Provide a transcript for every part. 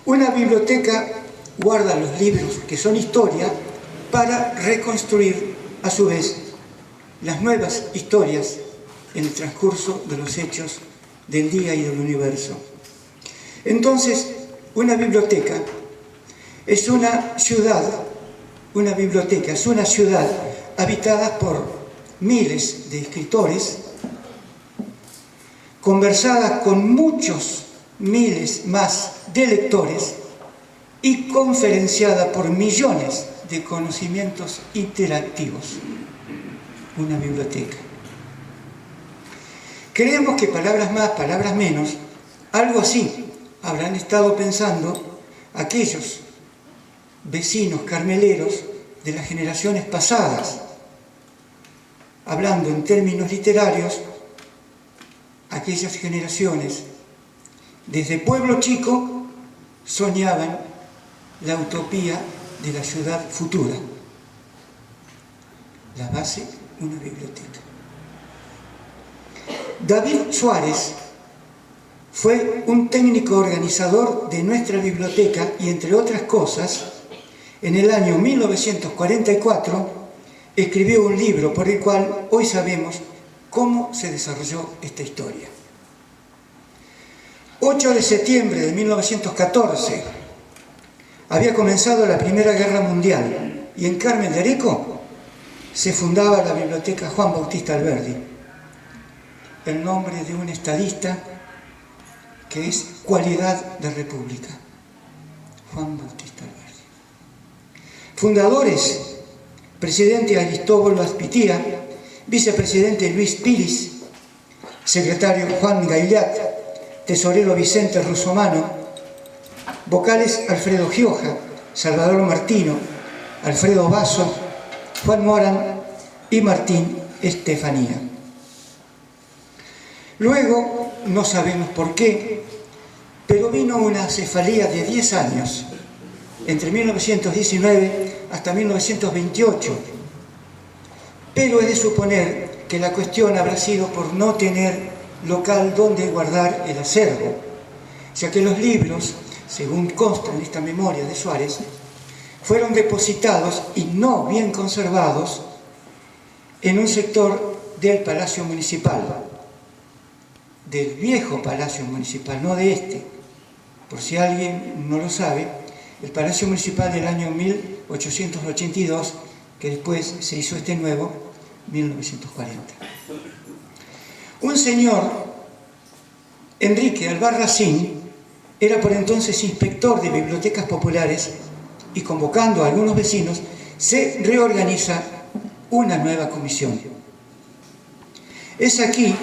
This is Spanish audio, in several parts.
Una biblioteca guarda los libros que son historia para reconstruir, a su vez, las nuevas historias en el transcurso de los hechos del día y del universo. Entonces, una biblioteca es una ciudad, habitada por miles de escritores, conversada con muchos miles más de lectores y conferenciada por millones de conocimientos interactivos. Una biblioteca. Creemos que palabras más, palabras menos, algo así habrán estado pensando aquellos vecinos carmeleros de las generaciones pasadas. Hablando en términos literarios, aquellas generaciones desde pueblo chico soñaban la utopía de la ciudad futura. La base, una biblioteca. David Suárez fue un técnico organizador de nuestra biblioteca y, entre otras cosas, en el año 1944 escribió un libro por el cual hoy sabemos cómo se desarrolló esta historia. 8 de septiembre de 1914 había comenzado la Primera Guerra Mundial y en Carmen de Areco se fundaba la Biblioteca Juan Bautista Alberdi, el nombre de un estadista que es cualidad de república, Juan Bautista Alberdi. Fundadores: presidente Aristóbulo Aspitía, vicepresidente Luis Piris, secretario Juan Gaillat, tesorero Vicente Russomano, vocales Alfredo Gioja, Salvador Martino, Alfredo Basso, Juan Morán y Martín Estefanía. Luego, no sabemos por qué, pero vino una cefalía de 10 años, entre 1919 hasta 1928, pero es de suponer que la cuestión habrá sido por no tener local donde guardar el acervo, ya que los libros, según consta en esta memoria de Suárez, fueron depositados y no bien conservados en un sector del Palacio Municipal, del viejo Palacio Municipal, no de este. Por si alguien no lo sabe, el Palacio Municipal del año 1882, que después se hizo este nuevo, 1940. Un señor, Enrique Albarracín, era por entonces inspector de bibliotecas populares y, convocando a algunos vecinos, se reorganiza una nueva comisión. Es aquí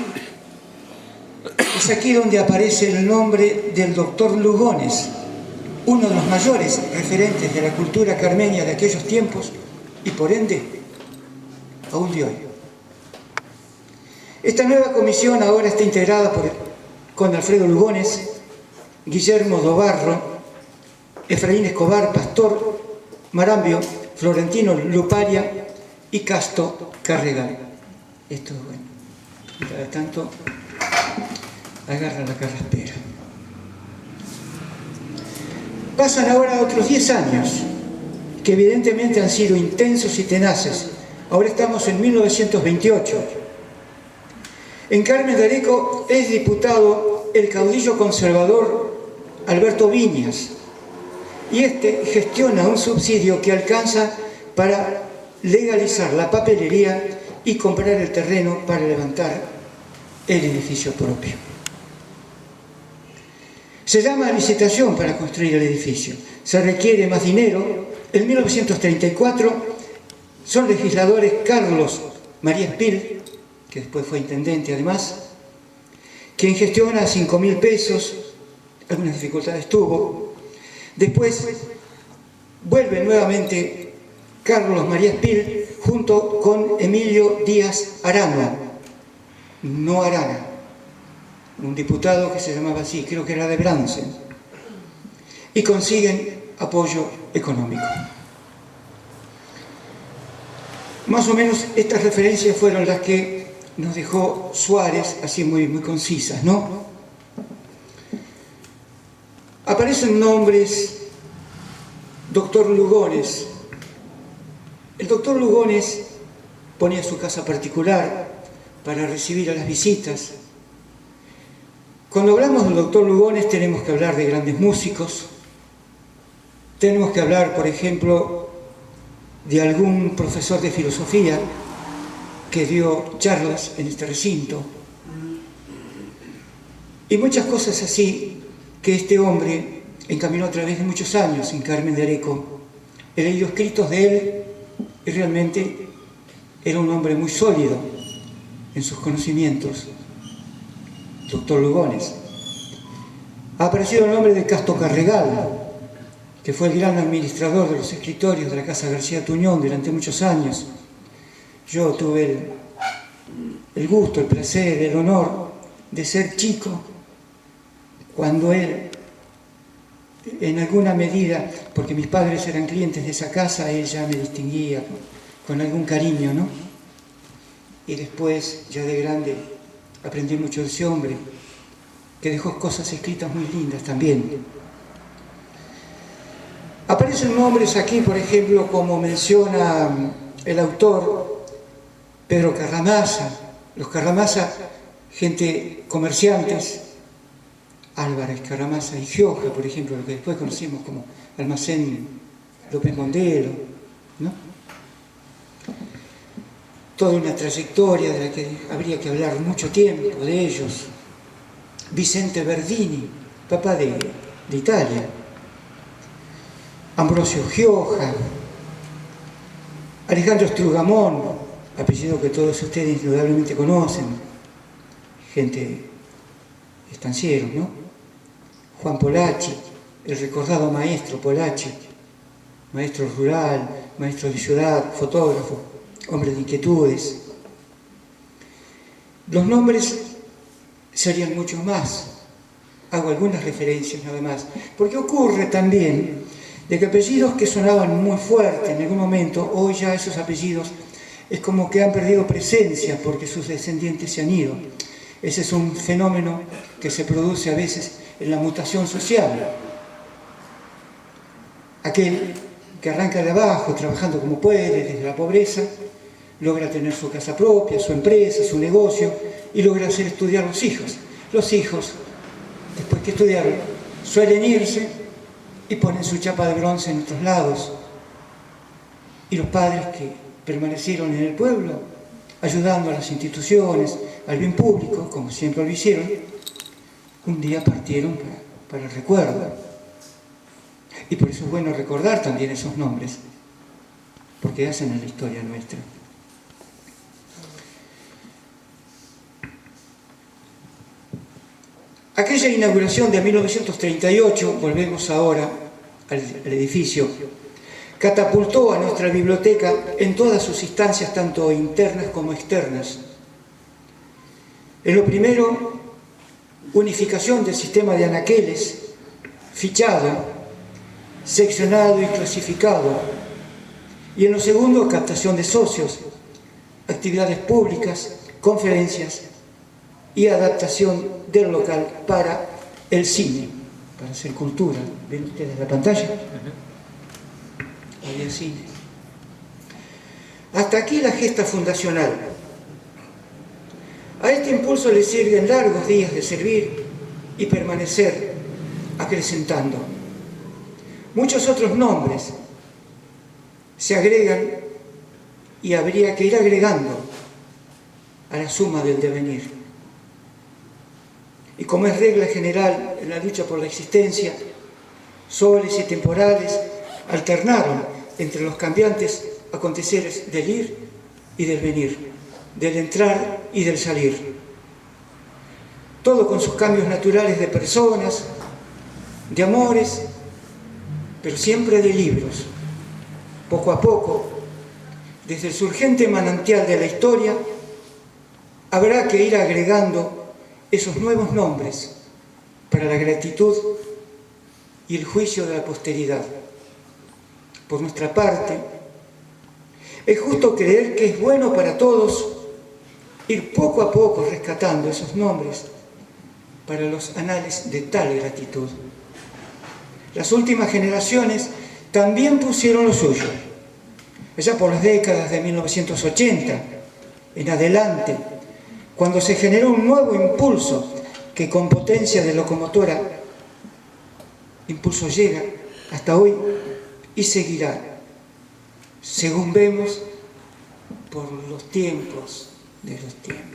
donde aparece el nombre del doctor Lugones, uno de los mayores referentes de la cultura carmeña de aquellos tiempos y, por ende, aún de hoy. Esta nueva comisión ahora está integrada con Alfredo Lugones, Guillermo Dobarro, Efraín Escobar, Pastor Marambio, Florentino Luparia y Casto Carregal. Esto es bueno. Y cada tanto agarra la carraspera. Pasan ahora otros 10 años, que evidentemente han sido intensos y tenaces. Ahora estamos en 1928. En Carmen de Areco es diputado el caudillo conservador Alberto Viñas, y este gestiona un subsidio que alcanza para legalizar la papelería y comprar el terreno para levantar el edificio propio. Se llama a licitación para construir el edificio. Se requiere más dinero. En 1934 son legisladores Carlos María Espil, que después fue intendente además, quien gestiona 5.000 pesos, algunas dificultades tuvo. Después vuelve nuevamente Carlos María Espil junto con Emilio Díaz Arana, no Arana, un diputado que se llamaba así, creo que era de Bransen, y consiguen apoyo económico. Más o menos estas referencias fueron las que nos dejó Suárez, así muy concisas, ¿no? Aparecen nombres: doctor Lugones. El doctor Lugones ponía su casa particular para recibir a las visitas. Cuando hablamos del doctor Lugones tenemos que hablar de grandes músicos, tenemos que hablar, por ejemplo, de algún profesor de filosofía que dio charlas en este recinto, y muchas cosas así que este hombre encaminó a través de muchos años en Carmen de Areco. He leído escritos de él y realmente era un hombre muy sólido en sus conocimientos. Doctor Lugones. Ha aparecido el nombre de Casto Carregal, que fue el gran administrador de los escritorios de la Casa García Tuñón durante muchos años. Yo tuve el gusto, el placer, el honor de ser chico cuando él, en alguna medida, porque mis padres eran clientes de esa casa, él ya me distinguía con algún cariño, ¿no? Y después, ya de grande, aprendí mucho de ese hombre, que dejó cosas escritas muy lindas también. Aparecen nombres aquí, por ejemplo, como menciona el autor, Pedro Carramasa. Los Carramasa, gente comerciantes, Álvarez, Carramasa y Gioja, por ejemplo, lo que después conocimos como Almacén López Mondelo, ¿no? Toda una trayectoria de la que habría que hablar mucho tiempo de ellos. Vicente Verdini, papá de Italia. Ambrosio Gioja. Alejandro Strugamón, apellido que todos ustedes indudablemente conocen. Gente estancieros, ¿no? Juan Polacci, el recordado maestro Polacci, maestro rural, maestro de ciudad, fotógrafo, hombre de inquietudes. Los nombres serían muchos más. Hago algunas referencias nada más. Porque ocurre también de que apellidos que sonaban muy fuerte en algún momento, hoy ya esos apellidos es como que han perdido presencia porque sus descendientes se han ido. Ese es un fenómeno que se produce a veces en la mutación social. Aquel que arranca de abajo, trabajando como puede, desde la pobreza, logra tener su casa propia, su empresa, su negocio, y logra hacer estudiar a los hijos. Los hijos, después que estudiaron, suelen irse y ponen su chapa de bronce en otros lados. Y los padres que permanecieron en el pueblo, ayudando a las instituciones, al bien público, como siempre lo hicieron, un día partieron para el recuerdo. Y por eso es bueno recordar también esos nombres, porque hacen en la historia nuestra. Aquella inauguración de 1938, volvemos ahora al edificio, catapultó a nuestra biblioteca en todas sus instancias, tanto internas como externas. En lo primero, unificación del sistema de anaqueles, fichado, seccionado y clasificado. Y en lo segundo, captación de socios, actividades públicas, conferencias y adaptación del local para el cine, para hacer cultura. ¿Ven ustedes la pantalla? Había cine. Hasta aquí la gesta fundacional. A este impulso le sirven largos días de servir y permanecer acrecentando. Muchos otros nombres se agregan y habría que ir agregando a la suma del devenir. Y como es regla general en la lucha por la existencia, soles y temporales alternaron entre los cambiantes aconteceres del ir y del venir, del entrar y del salir. Todo con sus cambios naturales de personas, de amores, pero siempre de libros. Poco a poco, desde el surgente manantial de la historia, habrá que ir agregando esos nuevos nombres para la gratitud y el juicio de la posteridad. Por nuestra parte, es justo creer que es bueno para todos ir poco a poco rescatando esos nombres para los anales de tal gratitud. Las últimas generaciones también pusieron lo suyo. Allá por las décadas de 1980 en adelante, cuando se generó un nuevo impulso que con potencia de locomotora, impulso llega hasta hoy y seguirá, según vemos, por los tiempos de los tiempos.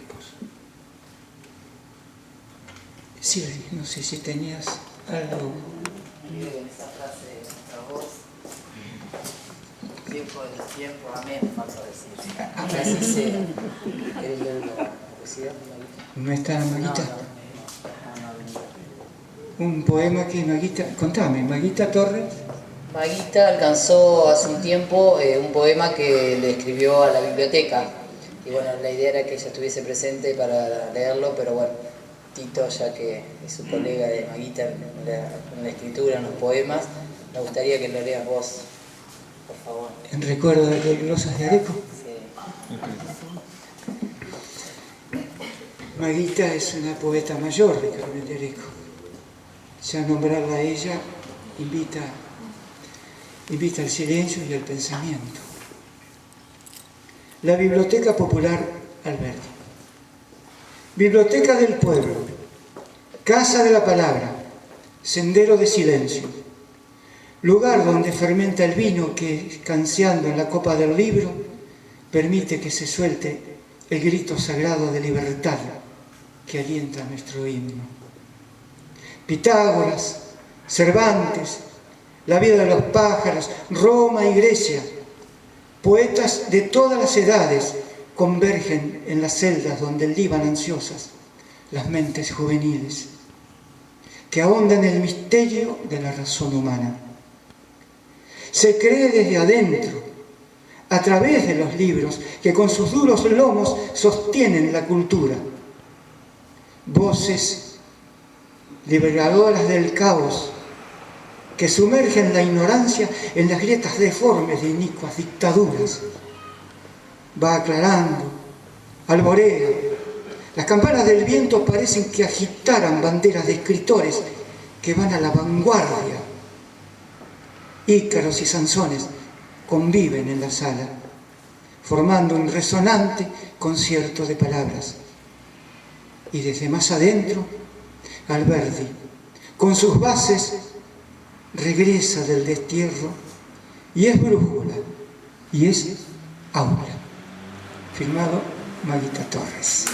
Silvi, no sé si tenías algo. Esa frase de nuestra voz, tiempo de los tiempos, amén, falta decir. Así sea. ¿Querés leer la poesía? ¿No está Maguita? No. Un poema que Maguita... Contame, Maguita Torres. Maguita alcanzó hace un tiempo un poema que le escribió a la biblioteca. Y bueno, la idea era que ella estuviese presente para leerlo, pero bueno, Tito, ya que es su colega de Maguita en la escritura, en los poemas, me gustaría que lo leas vos, por favor. En recuerdo de que glosas de Areco. Sí. Maguita es una poeta mayor de Carmen de Areco. Ya nombrarla a ella invita al silencio y al pensamiento. La Biblioteca Popular Alberdi. Biblioteca del pueblo, casa de la palabra, sendero de silencio, lugar donde fermenta el vino que, canseando en la copa del libro, permite que se suelte el grito sagrado de libertad que alienta nuestro himno. Pitágoras, Cervantes, la vida de los pájaros, Roma y Grecia, poetas de todas las edades convergen en las celdas donde liban ansiosas las mentes juveniles, que ahondan en el misterio de la razón humana. Se cree desde adentro, a través de los libros que con sus duros lomos sostienen la cultura. Voces liberadoras del caos que sumergen la ignorancia en las grietas deformes de inicuas dictaduras. Va aclarando, alborea. Las campanas del viento parecen que agitaran banderas de escritores que van a la vanguardia. Ícaros y Sansones conviven en la sala, formando un resonante concierto de palabras. Y desde más adentro, Alberdi, con sus bases, regresa del destierro y es brújula y es aula. Firmado Maguita Torres.